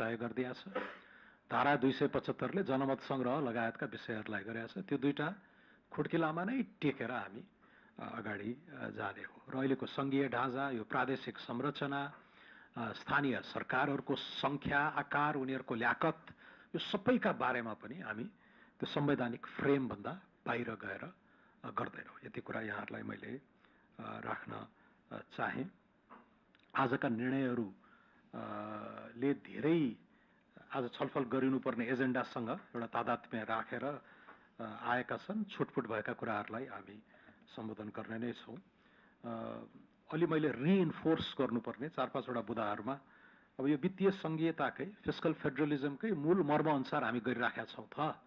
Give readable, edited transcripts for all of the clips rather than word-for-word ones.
तय गरिदिएको छ। धारा 275 ले जनमत संग्रह लगायतका विषयहरूलाई गरेका छ। त्यो दुईटा खुड्किलामा नै टेकेर हामी अगाडि जाने हो। र अहिलेको सङ्घीय ढाँचा, यो प्रादेशिक संरचना, स्थानीय सरकारहरूको सङ्ख्या, आकार, उनीहरूको ल्याकत, यो सबैका बारेमा पनि हामी त्यो संवैधानिक फ्रेमभन्दा बाहिर गएर गर्दैनौँ। यति कुरा यहाँहरूलाई मैले राख्न चाहेँ। आजका निर्णयहरूले धेरै आज छलफल गरिनुपर्ने एजेन्डासँग एउटा तादात्म्य राखेर आएका छन्। छुटपुट भएका कुराहरूलाई हामी सम्बोधन गर्ने नै छौँ। अलि मैले रिइन्फोर्स गर्नुपर्ने 4-5 वटा बुदाहरूमा अब यो वित्तीय सङ्घीयताकै फिस्कल फेडरलिजमकै मूल मर्म अनुसार हामी गरिराखेका छौँ त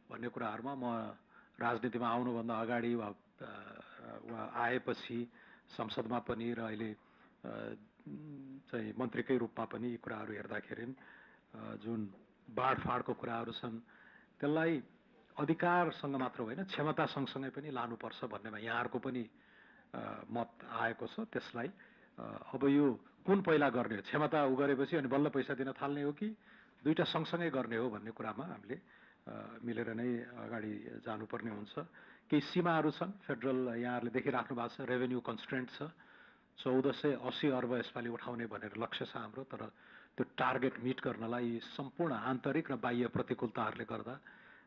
भन्ने कुराहरूमा म राजनीतिमा आउनुभन्दा अगाडि वा आएपछि संसदमा पनि र अहिले चाहिँ मन्त्रीकै रूपमा पनि यी कुराहरू हेर्दाखेरि जुन बाँडफाँडको कुराहरू छन् त्यसलाई अधिकारसँग मात्र होइन क्षमता सँगसँगै पनि लानुपर्छ भन्नेमा यहाँहरूको पनि मत आएको छ। त्यसलाई अब यो कुन पहिला गर्ने हो, क्षमता गरेपछि अनि बल्ल पैसा दिन थाल्ने हो कि दुईटा सँगसँगै गर्ने हो भन्ने कुरामा हामीले मिलेर नै अगाडि जानुपर्ने हुन्छ। केही सीमाहरू छन्। फेडरल यहाँहरूले देखिराख्नु भएको छ, रेभेन्यू कन्स्ट्रेन्ट छ। 1480 अर्ब यसपालि उठाउने भनेर लक्ष्य छ हाम्रो। तर त्यो टार्गेट मिट गर्नलाई सम्पूर्ण आन्तरिक र बाह्य प्रतिकूलताहरूले गर्दा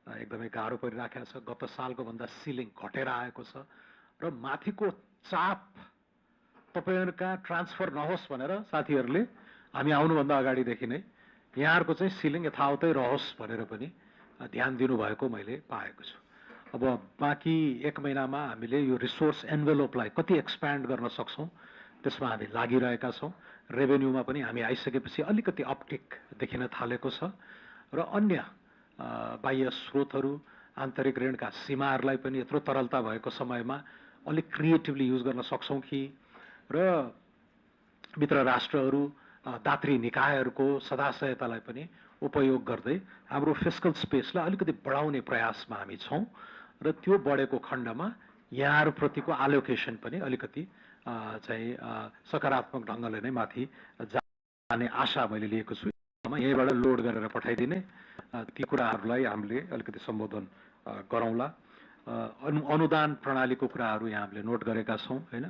एकदमै गाह्रो परिराखेको छ। गत सालको भन्दा सिलिङ घटेर आएको छ र माथिको चाप तपाईँहरूका ट्रान्सफर नहोस् भनेर साथीहरूले हामी आउनुभन्दा अगाडिदेखि नै यहाँहरूको चाहिँ सिलिङ यथावतै रहोस् भनेर पनि ध्यान दिनुभएको मैले पाएको छु। अब बाँकी 1 महिनामा हामीले यो रिसोर्स एन्भेलोपलाई कति एक्सप्यान्ड गर्न सक्छौँ त्यसमा हामी लागिरहेका छौँ। रेभेन्यूमा पनि हामी आइसकेपछि अलिकति अपटिक देखिन थालेको छ र अन्य बाह्य स्रोतहरू, आन्तरिक ऋणका सीमाहरूलाई पनि यत्रो तरलता भएको समयमा अलिक क्रिएटिभली युज गर्न सक्छौँ कि र मित्र राष्ट्रहरू, दात्री निकायहरूको सदाशयतालाई पनि उपयोग गर्दै हाम्रो फिस्कल स्पेसलाई अलिकति बढाउने प्रयासमा हामी छौँ र त्यो बढेको खण्डमा यहाँहरूप्रतिको एलोकेसन पनि अलिकति चाहिँ सकारात्मक ढङ्गले नै माथि जाने आशा मैले लिएको छु। यहीँबाट लोड गरेर पठाइदिने ती कुराहरूलाई हामीले अलिकति सम्बोधन गरौँला। अनुदान प्रणालीको कुराहरू यहाँ हामीले नोट गरेका छौँ होइन।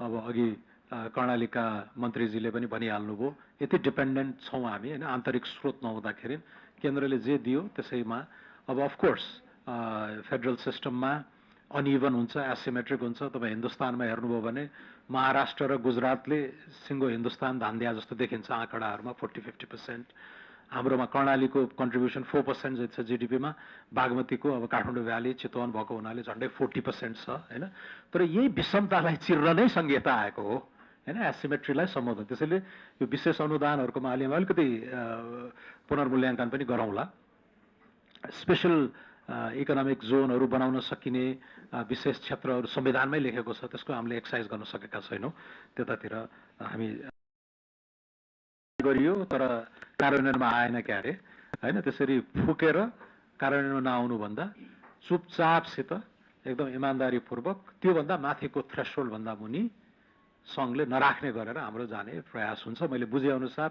अब अघि कर्णालीका मन्त्रीजीले पनि भनिहाल्नुभयो, यति डिपेन्डेन्ट छौँ हामी होइन, आन्तरिक स्रोत नहुँदाखेरि केन्द्रले जे दियो त्यसैमा। अब अफकोर्स फेडरल सिस्टममा अनइभन हुन्छ, एसिमेट्रिक हुन्छ। तपाईँ हिन्दुस्तानमा हेर्नुभयो भने महाराष्ट्र र गुजरातले सिङ्गो हिन्दुस्तान धान्दिया जस्तो देखिन्छ आँकडाहरूमा 40-50%। हाम्रोमा कर्णालीको कन्ट्रिब्युसन 4% जति छ जिडिपीमा। बागमतीको अब काठमाडौँ भ्याली चितवन भएको हुनाले झन्डै 40% छ होइन। तर यही विषमतालाई चिर्न नै संहिता आएको हो होइन, एसिमेट्रीलाई सम्बोधन। त्यसैले यो विशेष अनुदानहरूको मालिकमा अलिकति पुनर्मूल्याङ्कन पनि गरौँला। स्पेसल इकोनोमिक जोनहरू बनाउन सकिने विशेष क्षेत्रहरू संविधानमै लेखेको छ, त्यसको हामीले एक्सर्साइज गर्न सकेका छैनौँ। त्यतातिर हामी गरियो तर कार्यान्वयनमा आएन क्यारे होइन। त्यसरी फुकेर कार्यान्वयनमा नआउनुभन्दा चुपचापसित एकदम इमान्दारीपूर्वक त्योभन्दा माथिको थ्रेसहोल्डभन्दा मुनि सङ्घले नराख्ने गरेर हाम्रो जाने प्रयास हुन्छ। मैले बुझेअनुसार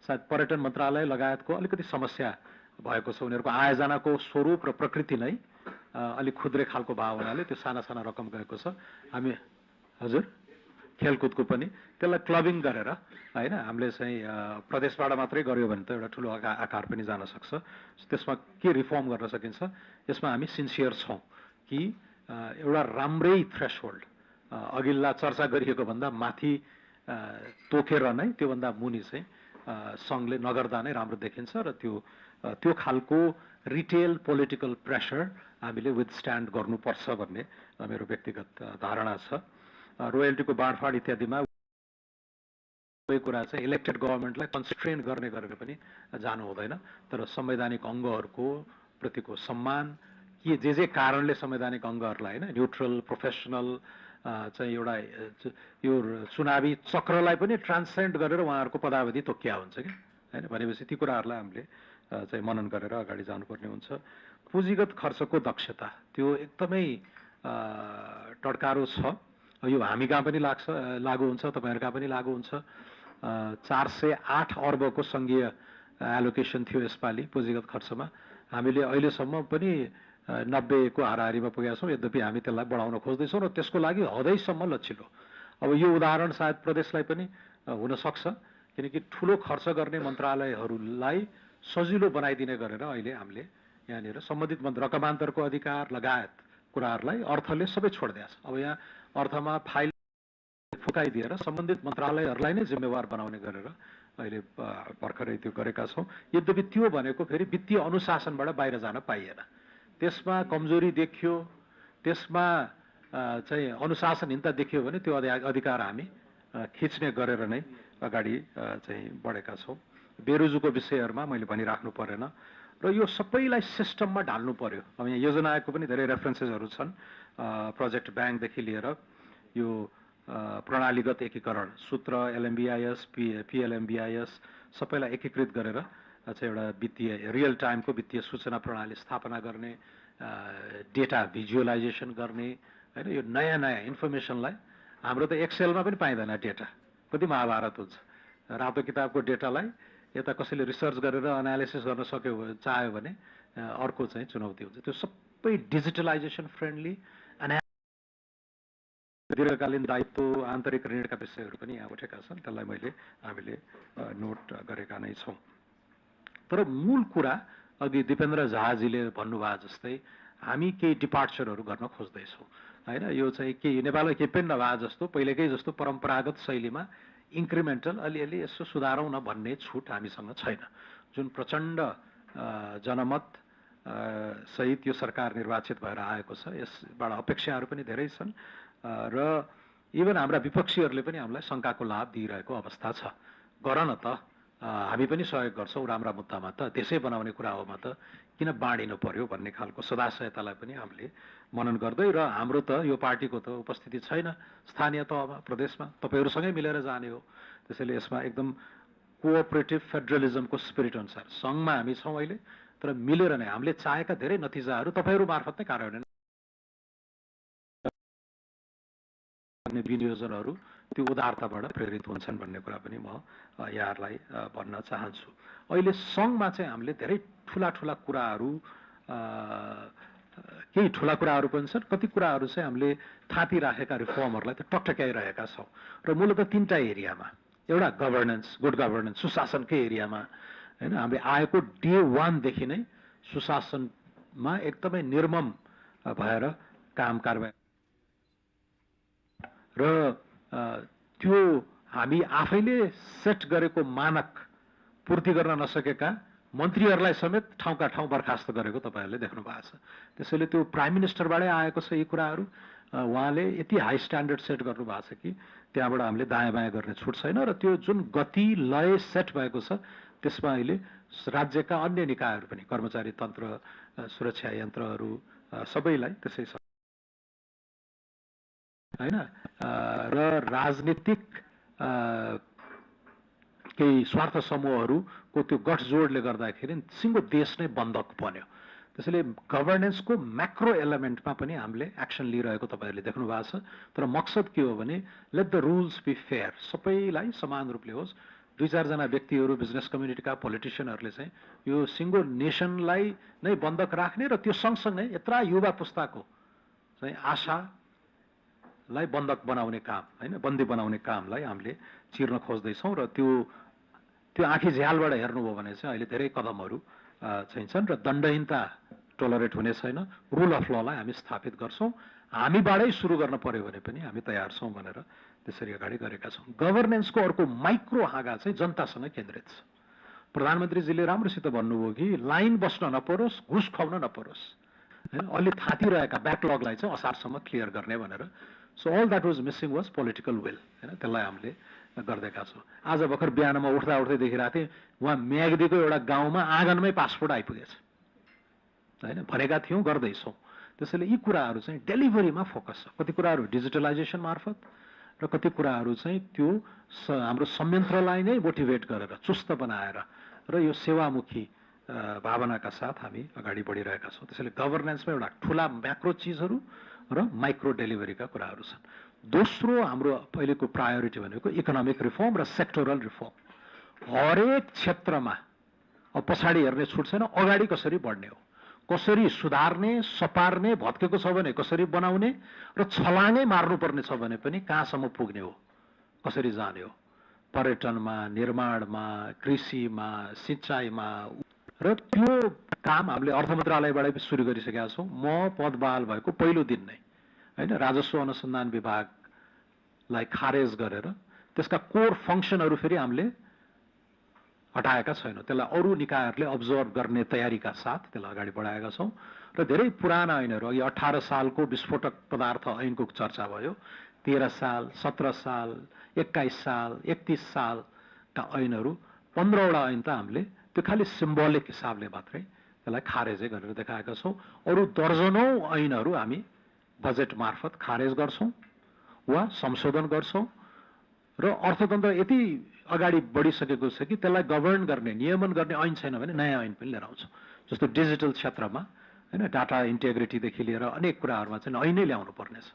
सायद पर्यटन मन्त्रालय लगायतको अलिकति समस्या भएको छ। उनीहरूको आयोजनाको स्वरूप र प्रकृति नै अलिक खुद्रे खालको भावनाले त्यो साना साना रकम गएको छ। हामी हजुर खेलकुदको पनि त्यसलाई क्लबिङ गरेर होइन हामीले चाहिँ प्रदेशबाट मात्रै गर्यो भने त एउटा ठुलो आकार पनि जान सक्छ। त्यसमा के रिफर्म गर्न सकिन्छ यसमा हामी सिन्सियर छौँ कि एउटा राम्रै थ्रेसहोल्ड अघिल्ला चर्चा गरिएको भन्दा माथि तोकेर नै त्योभन्दा मुनि चाहिँ सङ्घले नगर्दा नै राम्रो देखिन्छ र त्यो खालको रिटेल पोलिटिकल प्रेसर हामीले विथस्ट्यान्ड गर्नुपर्छ भन्ने मेरो व्यक्तिगत धारणा छ। रोयल्टीको बाँडफाँड इत्यादिमा कोही कुरा चाहिँ इलेक्टेड गभर्मेन्टलाई कन्स्ट्रेन गर्ने गरेर पनि जानु हुँदैन। तर संवैधानिक अङ्गहरूको प्रतिको सम्मान के जे कारणले संवैधानिक अङ्गहरूलाई होइन न्युट्रल प्रोफेसनल चाहिँ एउटा यो चुनावी चक्रलाई पनि ट्रान्सेन्ड गरेर उहाँहरूको पदावधि तोकिया हुन्छ कि होइन। भनेपछि ती कुराहरूलाई हामीले चाहिँ मनन गरेर अगाडि जानुपर्ने हुन्छ। पुँजीगत खर्चको दक्षता त्यो एकदमै टड्कारो छ। यो हामी कहाँ पनि लागु हुन्छ, तपाईँहरू कहाँ पनि लागु हुन्छ। 408 अर्बको सङ्घीय एलोकेसन थियो यसपालि पुँजीगत खर्चमा, हामीले अहिलेसम्म पनि 90 को हाराहारीमा पुगेका छौँ। यद्यपि हामी त्यसलाई बढाउन खोज्दैछौँ र त्यसको लागि हदैसम्म लचिलो। अब यो उदाहरण सायद प्रदेशलाई पनि हुन सक्छ, किनकि ठुलो खर्च गर्ने मन्त्रालयहरूलाई सजिलो बनाइदिने गरेर अहिले हामीले यहाँनिर सम्बन्धित रकमान्तरको अधिकार लगायत कुराहरूलाई अर्थले सबै छोडिदिएको छ। अब यहाँ अर्थमा फाइल फुकाइदिएर सम्बन्धित मन्त्रालयहरूलाई नै जिम्मेवार बनाउने गरेर अहिले भर्खरै त्यो गरेका छौँ। यद्यपि त्यो भनेको फेरि वित्तीय अनुशासनबाट बाहिर जान पाइएन, त्यसमा कमजोरी देखियो, त्यसमा चाहिँ अनुशासनहीनता देखियो भने त्यो अधिकार हामी खिच्ने गरेर नै अगाडि चाहिँ बढेका छौँ। बेरोजुको विषयहरूमा मैले भनिराख्नु परेन र यो सबैलाई सिस्टममा ढाल्नु पर्यो। अब यहाँ योजना आयोगको पनि धेरै रेफरेन्सेसहरू छन्, प्रोजेक्ट ब्याङ्कदेखि लिएर यो प्रणालीगत एकीकरण सूत्र, एलएमबिआइएस, पिएलएमबिआइएस सबैलाई एकीकृत गरेर चाहिँ एउटा वित्तीय रियल टाइमको वित्तीय सूचना प्रणाली स्थापना गर्ने, डेटा भिजुअलाइजेसन गर्ने, होइन। यो नयाँ नयाँ इन्फर्मेसनलाई हाम्रो त एक्सेलमा पनि पाइँदैन डेटा, कति महाभारत हुन्छ। रातो किताबको डेटालाई यता कसैले रिसर्च गरेर एनालिसिस गर्न चाह्यो भने अर्को चाहिँ चुनौती हुन्छ। त्यो सबै डिजिटलाइजेसन फ्रेन्डली, दीर्घकालीन दायित्व, आन्तरिक ऋणका विषयहरू पनि यहाँ उठेका छन्, त्यसलाई हामीले नोट गरेका नै छौँ। तर मूल कुरा अघि दिपेन्द्र झाजीले भन्नुभयो जस्तै हामी केही डिपार्चरहरू गर्न खोज्दैछौँ, होइन। यो चाहिँ केही नेपालमा केही पनि नभए जस्तो पहिलेकै जस्तो परम्परागत शैलीमा इन्क्रिमेन्टल अलिअलि यसो सुधारौँ न भन्ने छुट हामीसँग छैन। जुन प्रचण्ड जनमत सहित यो सरकार निर्वाचित भएर आएको छ, यसबाट अपेक्षाहरू पनि धेरै छन् र इभन हाम्रा विपक्षीहरूले पनि हामीलाई शङ्काको लाभ दिइरहेको अवस्था छ। गर न त, हामी पनि सहयोग गर्छौँ राम्रा मुद्दामा त, देशै बनाउने कुराहरूमा त किन बाँडिनु पर्यो भन्ने खालको सदाशयतालाई पनि हामीले मनन गर्दै, र हाम्रो त यो पार्टीको त उपस्थिति छैन स्थानीय तहमा, प्रदेशमा, तपाईँहरूसँगै मिलेर जाने हो। त्यसैले यसमा एकदम कोअपरेटिभ फेडरलिजमको स्पिरिट अनुसार सङ्घमा हामी छौँ अहिले, तर मिलेर नै हामीले चाहेका धेरै नतिजाहरू तपाईँहरू मार्फत नै कार्यान्वयन विनियोजनहरू त्यो उदारताबाट प्रेरित हुन्छन् भन्ने कुरा पनि म यहाँहरूलाई भन्न चाहन्छु। अहिले सङ्घमा चाहिँ हामीले धेरै ठुला कुराहरू, केही ठुला कुराहरू पनि छन्, कति कुराहरू चाहिँ हामीले थापिराखेका रिफर्महरूलाई त टकटक्याइरहेका छौँ। र मूलतः 3टा एरियामा, एउटा गभर्नेन्स, गुड गभर्नेन्स, सुशासनकै एरियामा, होइन। हामीले आएको डे 1 देखि नै सुशासनमा एकदमै निर्मम भएर काम कारबाही र त्यो हामी आफैले सेट गरेको मानक पूर्ति गर्न नसकेका मन्त्रीहरूलाई समेत ठाउँका ठाउँ बर्खास्त गरेको तपाईँहरूले देख्नु भएको छ। त्यसैले त्यो प्राइम मिनिस्टरबाटै आएको छ यी कुराहरू, उहाँले यति हाई स्ट्यान्डर्ड सेट गर्नुभएको छ कि त्यहाँबाट हामीले दायाँ बायाँ गर्ने छुट छैन। र त्यो जुन गति लय सेट भएको छ त्यसमा अहिले राज्यका अन्य निकायहरू पनि, कर्मचारी तन्त्र, सुरक्षा यन्त्रहरू सबैलाई त्यसै छ, होइन। र राजनीतिक केही स्वार्थ समूहहरूको त्यो गठजोडले गर्दाखेरि सिङ्गो देश नै बन्धक बन्यो। त्यसैले गभर्नेन्सको म्याक्रो एलिमेन्टमा पनि हामीले एक्सन लिइरहेको तपाईँहरूले देख्नु भएको छ। तर मकसद के हो भने let the rules be fair, सबैलाई समान रूपले होस्। 2-4 जना व्यक्तिहरू, बिजनेस कम्युनिटीका पोलिटिसियनहरूले चाहिँ यो सिङ्गो नेसनलाई नै बन्धक राख्ने र त्यो सँगसँगै यत्रा युवा पुस्ताको चाहिँ आशालाई बन्धक बनाउने काम, होइन, बन्दी बनाउने कामलाई हामीले चिर्न खोज्दैछौँ। र त्यो आँखी झ्यालबाट हेर्नुभयो भने चाहिँ अहिले धेरै कदमहरू चाहिन्छन् र दण्डहीनता टोलरेट हुने छैन। रुल अफ ललाई हामी स्थापित गर्छौँ, हामीबाटै सुरु गर्न पर्यो भने पनि हामी तयार छौँ भनेर त्यसरी अगाडि गरेका छौँ। गभर्नेन्सको अर्को माइक्रो हाँगा चाहिँ जनतासँग केन्द्रित छ। प्रधानमन्त्रीजीले राम्रोसित भन्नुभयो कि लाइन बस्न नपरोस्, घुस खुवाउन नपरोस्, होइन। अलि थातिरहेका ब्याकलगलाई चाहिँ असारसम्म क्लियर गर्ने भनेर। So all that was missing was political will, होइन। त्यसलाई हामीले गर्दैका छौँ। आज भर्खर बिहानमा उठ्दै देखिरहेको थिएँ, उहाँ म्याग्दीको एउटा गाउँमा आँगनमै पासपोर्ट आइपुगेछ, होइन। भनेका थियौँ, गर्दैछौँ। त्यसैले यी कुराहरू चाहिँ डेलिभरीमा फोकस छ। कति कुराहरू डिजिटलाइजेसन मार्फत र कति कुराहरू चाहिँ त्यो हाम्रो संयन्त्रलाई नै मोटिभेट गरेर, चुस्त बनाएर र यो सेवामुखी भावनाका साथ हामी अगाडि बढिरहेका छौँ। त्यसैले गभर्नेन्समा एउटा ठुला म्याक्रो चिजहरू र माइक्रो डेलिभरीका कुराहरू छन्। दोस्रो हाम्रो अहिलेको प्रायोरिटी भनेको इकोनोमिक रिफर्म र सेक्टोरल रिफर्म। हरेक क्षेत्रमा अब पछाडि हेर्ने छुट छैन, अगाडि कसरी बढ्ने हो, कसरी सुधार्ने, सपार्ने, भत्केको छ भने कसरी बनाउने र छलाङै मार्नुपर्ने छ भने पनि कहाँसम्म पुग्ने हो, कसरी जाने हो, पर्यटनमा, निर्माणमा, कृषिमा, सिँचाइमा। र त्यो काम हामीले अर्थ मन्त्रालयबाट सुरु गरिसकेका छौँ। म पदबहाल भएको पहिलो दिन नै होइन राजस्व अनुसन्धान विभागलाई खारेज गरेर त्यसका कोर फङ्सनहरू फेरि हामीले हटाएका छैनौँ। त्यसलाई अरू निकायहरूले अब्जर्भ गर्ने तयारीका साथ त्यसलाई अगाडि बढाएका छौँ। र धेरै पुराना ऐनहरू, अघि 18 सालको विस्फोटक पदार्थ ऐनको चर्चा भयो, 13 साल, 17 साल, 21 साल, 31 सालका ऐनहरू, 15वटा ऐन त हामीले त्यो खालि सिम्बोलिक हिसाबले मात्रै त्यसलाई खारेजै गरेर देखाएका छौँ। अरू दर्जनौँ ऐनहरू हामी बजेट मार्फत खारेज गर्छौँ वा संशोधन गर्छौँ। र अर्थतन्त्र यति अगाडि बढिसकेको छ कि त्यसलाई गभर्न गर्ने, नियमन गर्ने ऐन छैन भने नयाँ ऐन पनि लिएर आउँछौँ। जस्तो डिजिटल क्षेत्रमा होइन डाटा इन्टेग्रिटीदेखि लिएर अनेक कुराहरूमा चाहिँ ऐनै ल्याउनु पर्नेछ।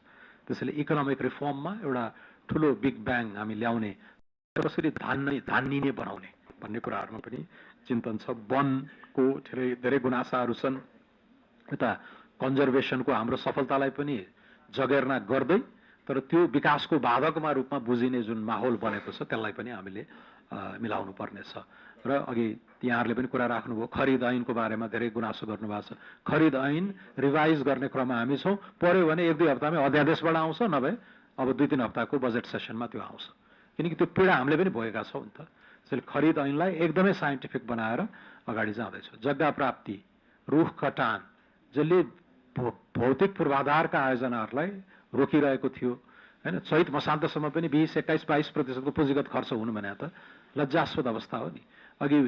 त्यसैले इकोनोमिक रिफर्ममा एउटा ठुलो बिग ब्याङ हामी ल्याउने, कसरी धान्निने बनाउने भन्ने कुराहरूमा पनि चिन्तन छ। वनको धेरै गुनासाहरू छन्। यता कन्जर्भेसनको हाम्रो सफलतालाई पनि जगेर्ना गर्दै तर त्यो विकासको बाधकमा रूपमा बुझिने जुन माहौल बनेको छ त्यसलाई पनि हामीले मिलाउनु पर्नेछ। र अघि यहाँहरूले पनि कुरा राख्नुभयो, खरिद ऐनको बारेमा धेरै गुनासो गर्नुभएको छ। खरिद ऐन रिभाइज गर्ने क्रममा हामी छौँ। पर्यो भने 1-2 हप्तामै अध्यादेशबाट आउँछ, नभए अब 2-3 हप्ताको बजेट सेसनमा त्यो आउँछ। किनकि त्यो पीडा हामीले पनि भोगेका छौँ नि त। त्यसैले खरिद ऐनलाई एकदमै साइन्टिफिक बनाएर अगाडि जाँदैछ। जग्गा प्राप्ति, रुख कटान जसले भौतिक पूर्वाधारका आयोजनाहरूलाई रोकिरहेको थियो होइन, चैत मसान्तसम्म पनि 20-21-22% पुँजीगत खर्च हुनु भने त लज्जास्पद अवस्था हो नि। अघि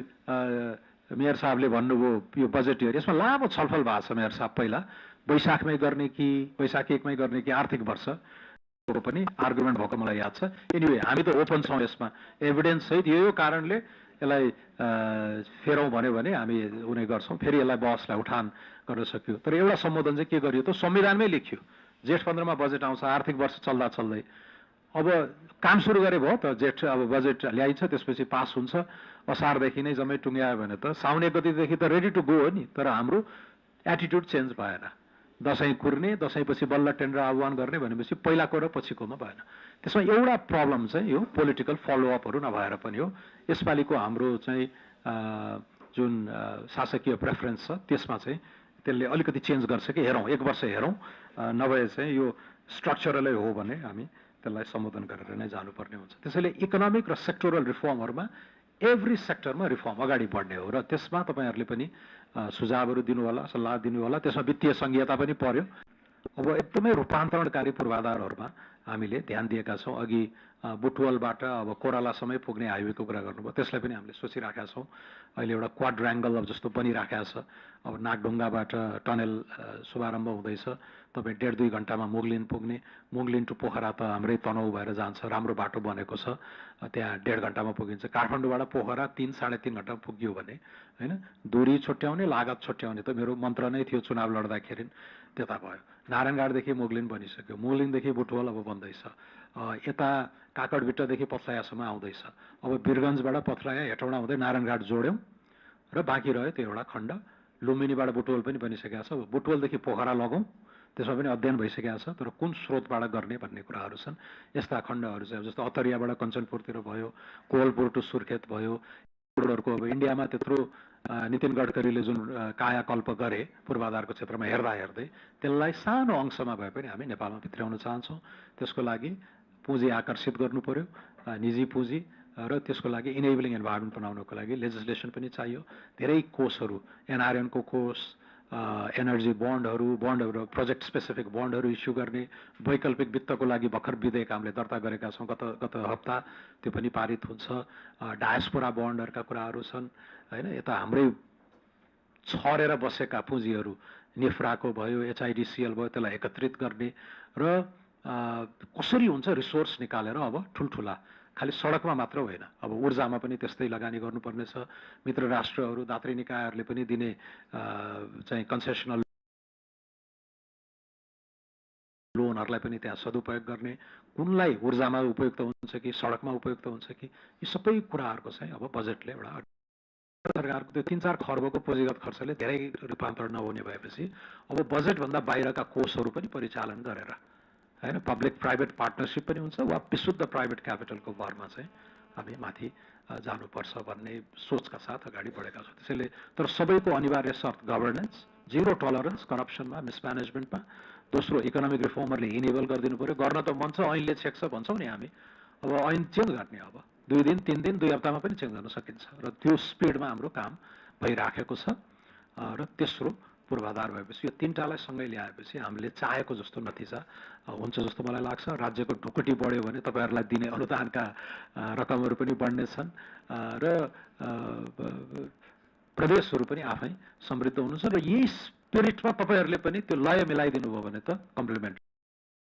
मेयर साहबले भन्नुभयो यो बजेट इयर, यसमा लामो छलफल भएको छ मेयर साहब। पहिला वैशाखमै गर्ने कि वैशाख 1मै गर्ने कि आर्थिक वर्ष पनि आर्गुमेन्ट भएको मलाई याद छ। एनिवे हामी त ओपन छौँ यसमा, एभिडेन्स सहित यो कारणले यसलाई फेरौँ भन्यो भने हामी उनी गर्छौँ। फेरि यसलाई बहसलाई उठान गर्न सक्यो। तर एउटा सम्बोधन चाहिँ के गरियो त, संविधानमै लेखियो जेठ 15मा बजेट आउँछ, आर्थिक वर्ष चल्दा चल्दै। अब काम सुरु गरे भयो त, जेठ अब बजेट ल्याइन्छ, त्यसपछि पास हुन्छ, असारदेखि नै जम्मै टुङ्ग्यायो भने त साउने गतिदेखि त रेडी टु गो हो नि। तर हाम्रो एटिट्युड चेन्ज भएन। दसैँ कुर्ने, दसैँपछि बल्ल टेन्डर आह्वान गर्ने भनेपछि पहिलाको र पछिकोमा भएन। त्यसमा एउटा प्रब्लम चाहिँ यो पोलिटिकल फलोअपहरू नभएर पनि हो। यसपालिको हाम्रो चाहिँ जुन शासकीय प्रेफरेन्स छ त्यसमा चाहिँ त्यसले अलिकति चेन्ज गर्छ कि हेरौँ, 1 वर्ष हेरौँ, नभए चाहिँ यो स्ट्रक्चरलै हो भने हामी त्यसलाई सम्बोधन गरेर नै जानुपर्ने हुन्छ। त्यसैले इकोनोमिक र सेक्टोरल रिफर्महरूमा एभ्री सेक्टरमा रिफर्म अगाडि बढ्ने हो। र त्यसमा तपाईँहरूले पनि सुझावहरू दिनु होला, सल्लाह दिनु होला। त्यसमा वित्तीय संहिता पनि पर्यो। अब एकदमै रूपान्तरणकारी पूर्वाधारहरूमा हामीले ध्यान दिएका छौँ। अघि बुटवलबाट अब कोरालासम्मै पुग्ने हाइवेको कुरा गर्नुभयो, त्यसलाई पनि हामीले सोचिराखेका छौँ। अहिले एउटा क्वाड्राङ्गल अब जस्तो बनिराखेको छ। अब नागढुङ्गाबाट टनल शुभारम्भ हुँदैछ। तपाईँ 1.5-2 घन्टामा मुगलिन पुग्ने, मुगलिन टु पोखरा त हाम्रै तनहु भएर जान्छ, राम्रो बाटो बनेको छ, त्यहाँ 1.5 घन्टामा पुगिन्छ। काठमाडौँबाट पोखरा 3-3.5 घन्टामा पुग्यो भने होइन, दूरी छुट्याउने, लागत छुट्याउने त मेरो मन्त्र नै थियो चुनाव लड्दाखेरि। त्यता भयो। नारायणघाटदेखि मुगलिन बनिसक्यो, मुगलिनदेखि बुटवल अब बन्दैछ, यता काकडभिट्टादेखि पथलायासम्म आउँदैछ। अब वीरगन्जबाट पथलाया हेटौँडा हुँदै नारायणघाट जोड्यौँ र बाँकी रह्यो त्यो एउटा खण्ड। लुम्बिनीबाट बुटवल पनि बनिसकेको छ। बुटवलदेखि पोखरा लगौँ, त्यसमा पनि अध्ययन भइसकेको छ। तर कुन स्रोतबाट गर्ने भन्ने कुराहरू छन्। यस्ता खण्डहरू चाहिँ जस्तो अतरियाबाट कञ्चनपुरतिर भयो, कोहलपुर टु सुर्खेत भयो। रोडहरूको अब इन्डियामा त्यत्रो नितिन गडकरीले जुन कायाकल्प गरे पूर्वाधारको क्षेत्रमा हेर्दा हेर्दै त्यसलाई सानो अंशमा भए पनि हामी नेपालमा भित्राउन चाहन्छौँ। त्यसको लागि पुँजी आकर्षित गर्नु पर्यो, निजी पुँजी, र त्यसको लागि इनेबलिङ इन्भाइरोमेन्ट बनाउनको लागि लेजिस्लेसन पनि चाहियो। धेरै कोषहरू, एनआरएनको कोष, एनर्जी बन्डहरू, प्रोजेक्ट स्पेसिफिक बन्डहरू इस्यु गर्ने, वैकल्पिक वित्तको लागि भर्खर विधेयक हामीले दर्ता गरेका छौँ गत हप्ता, त्यो पनि पारित हुन्छ। डायस्पोरा बन्डहरूका कुराहरू छन् होइन। यता हाम्रै छरेर बसेका पुँजीहरू निफ्राको भयो, एचआइडिसिएल भयो, त्यसलाई एकत्रित गर्ने र कसरी हुन्छ रिसोर्स निकालेर अब ठुल्ठुला खालि सडकमा मात्र होइन, अब ऊर्जामा पनि त्यस्तै लगानी गर्नुपर्नेछ। मित्र राष्ट्रहरू, दात्री निकायहरूले पनि दिने चाहिँ कन्सेसनल लोनहरूलाई पनि त्यहाँ सदुपयोग गर्ने, कुनलाई ऊर्जामा उपयुक्त हुन्छ कि सडकमा उपयुक्त हुन्छ कि, यी सबै कुराहरूको चाहिँ अब बजेटले एउटा सरकारको त्यो 3-4 खर्बको पुँजीगत खर्चले धेरै रूपान्तरण नहुने भएपछि अब बजेटभन्दा बाहिरका कोषहरू पनि परिचालन गरेर हैन पब्लिक प्राइभेट पार्टनरसिप पनि हुन्छ वा विशुद्ध प्राइभेट क्यापिटलको भरमा चाहिँ हामी माथि जानुपर्छ भन्ने सोचका साथ अगाडि बढेका छौँ। त्यसैले तर सबैको अनिवार्य शर्त गभर्नेन्स, जिरो टलरेन्स करप्सनमा, मिसम्यानेजमेन्टमा, दोस्रो इकोनोमिक रिफर्मरले इनेबल गरिदिनु पर्यो। गर्न त मन छ, ऐनले छेक्छ भन्छौँ नि हामी, अब ऐन चेन्ज गर्ने अब 2 दिन 3 दिन 2 हप्तामा पनि चेन्ज गर्न सकिन्छ र त्यो स्पिडमा हाम्रो काम भइराखेको छ। र तेस्रो पूर्वाधार भएपछि यो तीनटालाई सँगै ल्याएपछि हामीले चाहेको जस्तो नतिजा हुन्छ जस्तो मलाई लाग्छ। राज्यको ढुकुटी बढ्यो भने तपाईँहरूलाई दिने अनुदानका रकमहरू पनि बढ्नेछन् र प्रदेशहरू पनि आफै समृद्ध हुनुहुन्छ र यही स्पिरिटमा तपाईँहरूले पनि त्यो लय मिलाइदिनु भयो भने त कम्प्लिमेन्ट